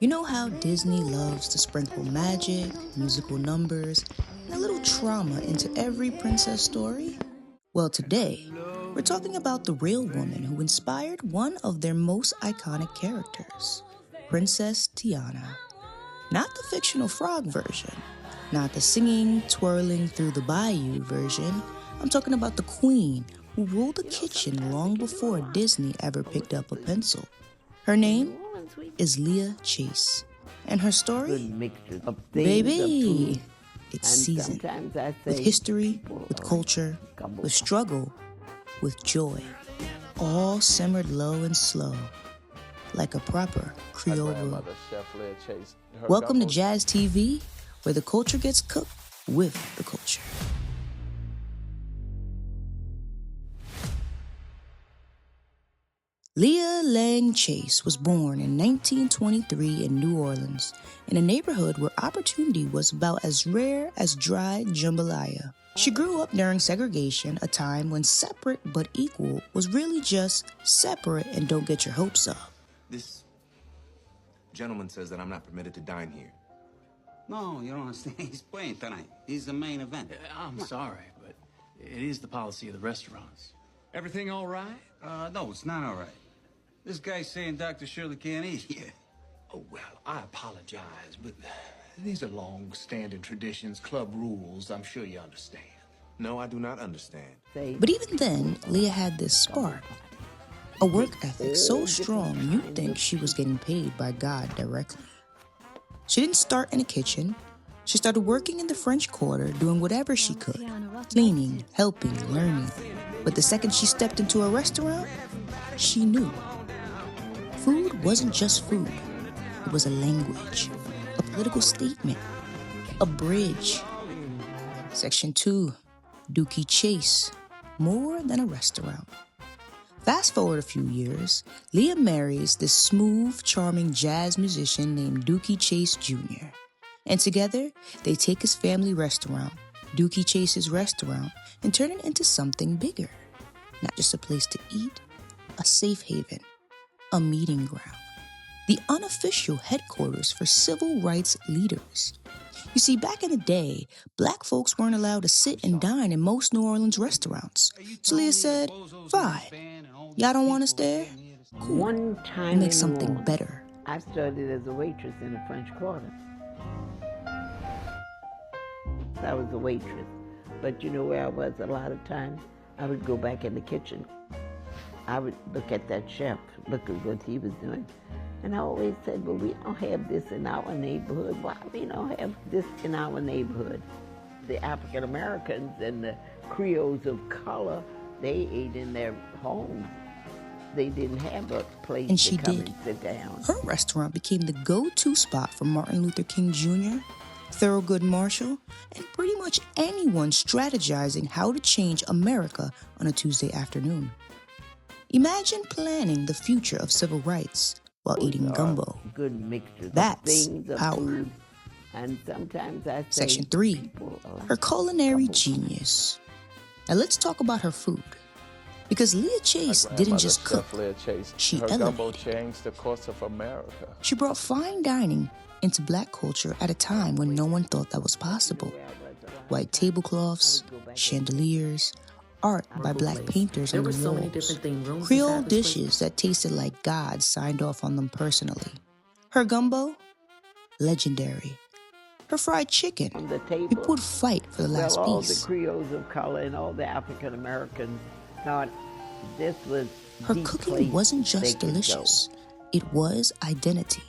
You know how Disney loves to sprinkle magic, musical numbers, and a little trauma into every princess story? Well, today, we're talking about the real woman who inspired one of their most iconic characters, Princess Tiana. Not the fictional frog version, not the singing, twirling through the bayou version. I'm talking about the queen who ruled the kitchen long before Disney ever picked up a pencil. Her name is Leah Chase. And her story? Baby, it's seasoned with history, with culture, with struggle, with joy. All simmered low and slow, like a proper Creole roux. Welcome to JZS TV, where the culture gets cooked with the culture. Leah Lang Chase was born in 1923 in New Orleans, in a neighborhood where opportunity was about as rare as dried jambalaya. She grew up during segregation, a time when separate but equal was really just separate and don't get your hopes up. This gentleman says that I'm not permitted to dine here. No, you don't understand. He's playing tonight. He's the main event. I'm sorry, but it is the policy of the restaurants. Everything all right? No, it's not all right. This guy's saying Dr. Shirley can't eat here. Oh, well, I apologize, but these are long-standing traditions, club rules. I'm sure you understand. No, I do not understand. But even then, Leah had this spark. A work ethic so strong you'd think she was getting paid by God directly. She didn't start in a kitchen. She started working in the French Quarter, doing whatever she could. Cleaning, helping, learning. But the second she stepped into a restaurant, she knew. Food wasn't just food. It was a language, a political statement, a bridge. Section 2, Dooky Chase, more than a restaurant. Fast forward a few years, Leah marries this smooth, charming jazz musician named Dooky Chase Jr. And together, they take his family restaurant, Dooky Chase's Restaurant, and turn it into something bigger. Not just a place to eat, a safe haven, a meeting ground, the unofficial headquarters for civil rights leaders. You see, back in the day, black folks weren't allowed to sit and dine in most New Orleans restaurants. So Leah said, fine, y'all don't want us there? Cool, One time we'll make in something New Orleans, better. I started as a waitress in the French Quarter. I was a waitress. But you know where I was a lot of times? I would go back in the kitchen. I would look at that chef, look at what he was doing. And I always said, well, we don't have this in our neighborhood. Why we don't have this in our neighborhood? The African Americans and the Creoles of color, they ate in their homes. They didn't have a place And she to come did. and sit down. Her restaurant became the go-to spot for Martin Luther King Jr., Thurgood Marshall, and pretty much anyone strategizing how to change America on a Tuesday afternoon. Imagine planning the future of civil rights while eating gumbo. Good mixtures That's of things, of power. food. And sometimes I say Section 3, people are her culinary genius. Now let's talk about her food. Because Leah Chase didn't just cook, Leah Chase. she Her gumbo elevated. changed the course of America. She brought fine dining into black culture at a time when no one thought that was possible. White tablecloths, chandeliers, art by black painters on the walls, Creole dishes that tasted like God signed off on them personally. Her gumbo, legendary. Her fried chicken, on the table. people would fight for the last Well, all the piece. Creoles of color and all the African Americans thought this was Her the cooking place wasn't they just could go. delicious, it was identity.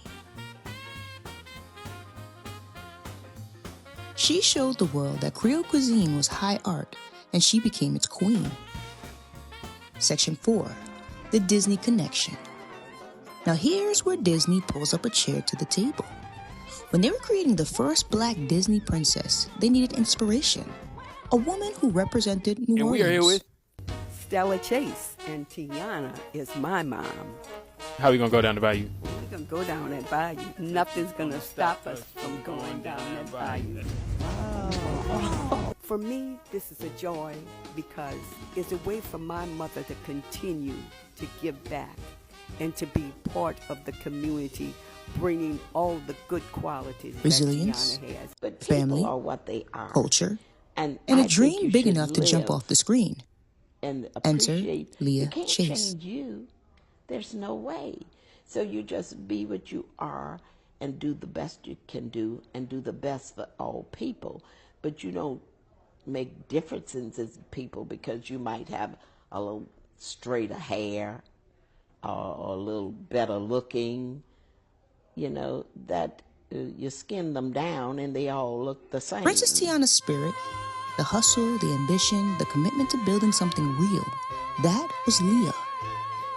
She showed the world that Creole cuisine was high art, and she became its queen. Section 4, the Disney connection. Now here's where Disney pulls up a chair to the table. When they were creating the first black Disney princess, they needed inspiration. A woman who represented New And Orleans. we are here with. Stella Chase, and Tiana is my mom. How are we gonna go down the bayou? We're going to go down that bayou. Nothing's going to stop us from going down that bayou. For me, this is a joy because it's a way for my mother to continue to give back and to be part of the community bringing all the good qualities Resilience, that Tiana has. But people family, are what they are. culture, and and I a think dream you big should enough to jump live off the screen. and Enter appreciate. Leah You can't Chase. change you. There's no way. So you just be what you are and do the best you can do and do the best for all people. But you don't make differences in people because you might have a little straighter hair or a little better looking. You know, that you skin them down and they all look the same. Princess Tiana's spirit, the hustle, the ambition, the commitment to building something real, that was Leah.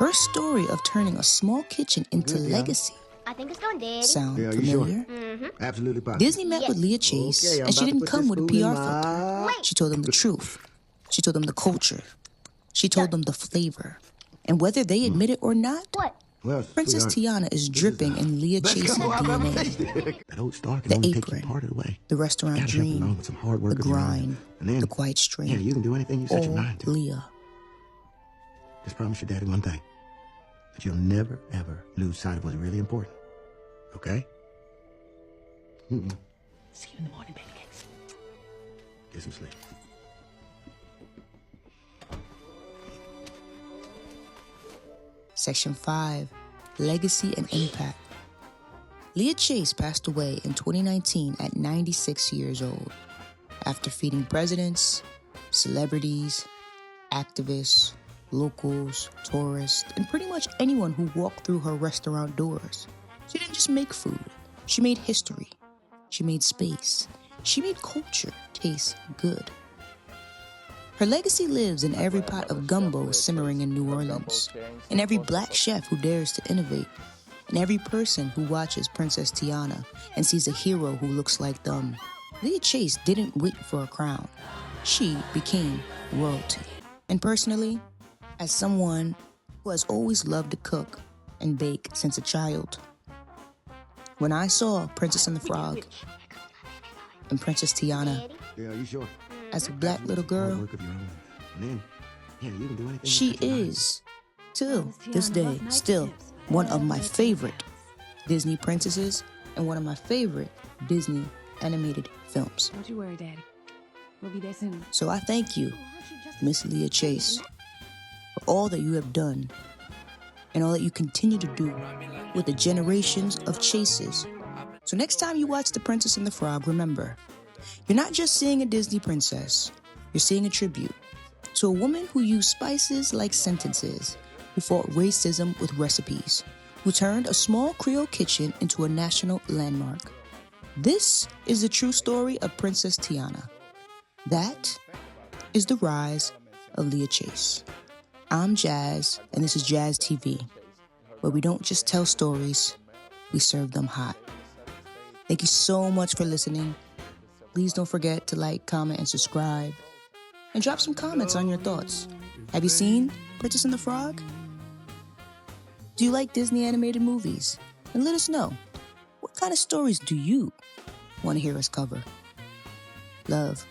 Her story of turning a small kitchen into legacy. I think it's going, Daddy. Sound Yeah, are you familiar? sure? Absolutely positive. Disney met with Leah Chase, Okay, I'm and she about to didn't put come this with a spoon in PR my- filter. Wait. She told them the truth. She told them the culture. She told them the flavor. And whether they admit it or not, What? Well, Princess sweetheart, Tiana is dripping in Leah best Chase's gumbo I've ever DNA. tasted. That old star can The only take apron, you part of the way. the restaurant Gotta help along dream, with some hard work the of your own. grind, And then, the quiet stream. yeah, you can do anything you set your All mind to. Leah. Just promise your daddy one thing. That you'll never, ever lose sight of what's really important. Okay? See you in the morning, baby cakes. Get some sleep. Section 5, Legacy and Impact. Leah Chase passed away in 2019 at 96 years old after feeding presidents, celebrities, activists, locals, tourists, and pretty much anyone who walked through her restaurant doors. She didn't just make food, she made history. She made space. She made culture taste good. Her legacy lives in every pot of gumbo simmering in New Orleans, in every black chef who dares to innovate, in every person who watches Princess Tiana and sees a hero who looks like them. Leah Chase didn't wait for a crown. She became royalty. And personally, as someone who has always loved to cook and bake since a child, when I saw Princess and the Frog and Princess Tiana Yeah, are you sure? as a black little girl, Hard work of your own. And then, yeah, you can do anything you she set your mind to. is, till this day, still one of my favorite Disney princesses and one of my favorite Disney animated films. Don't you worry, Daddy. We'll be there soon. So I thank you, Miss Leah Chase, for all that you have done and all that you continue to do with the generations of Chases. So next time you watch The Princess and the Frog, remember, you're not just seeing a Disney princess, you're seeing a tribute to a woman who used spices like sentences, who fought racism with recipes, who turned a small Creole kitchen into a national landmark. This is the true story of Princess Tiana. That is the rise of Leah Chase. I'm Jazz, and this is Jazz TV, where we don't just tell stories, we serve them hot. Thank you so much for listening. Please don't forget to like, comment, and subscribe. And drop some comments on your thoughts. Have you seen Princess and the Frog? Do you like Disney animated movies? And let us know, what kind of stories do you want to hear us cover? Love.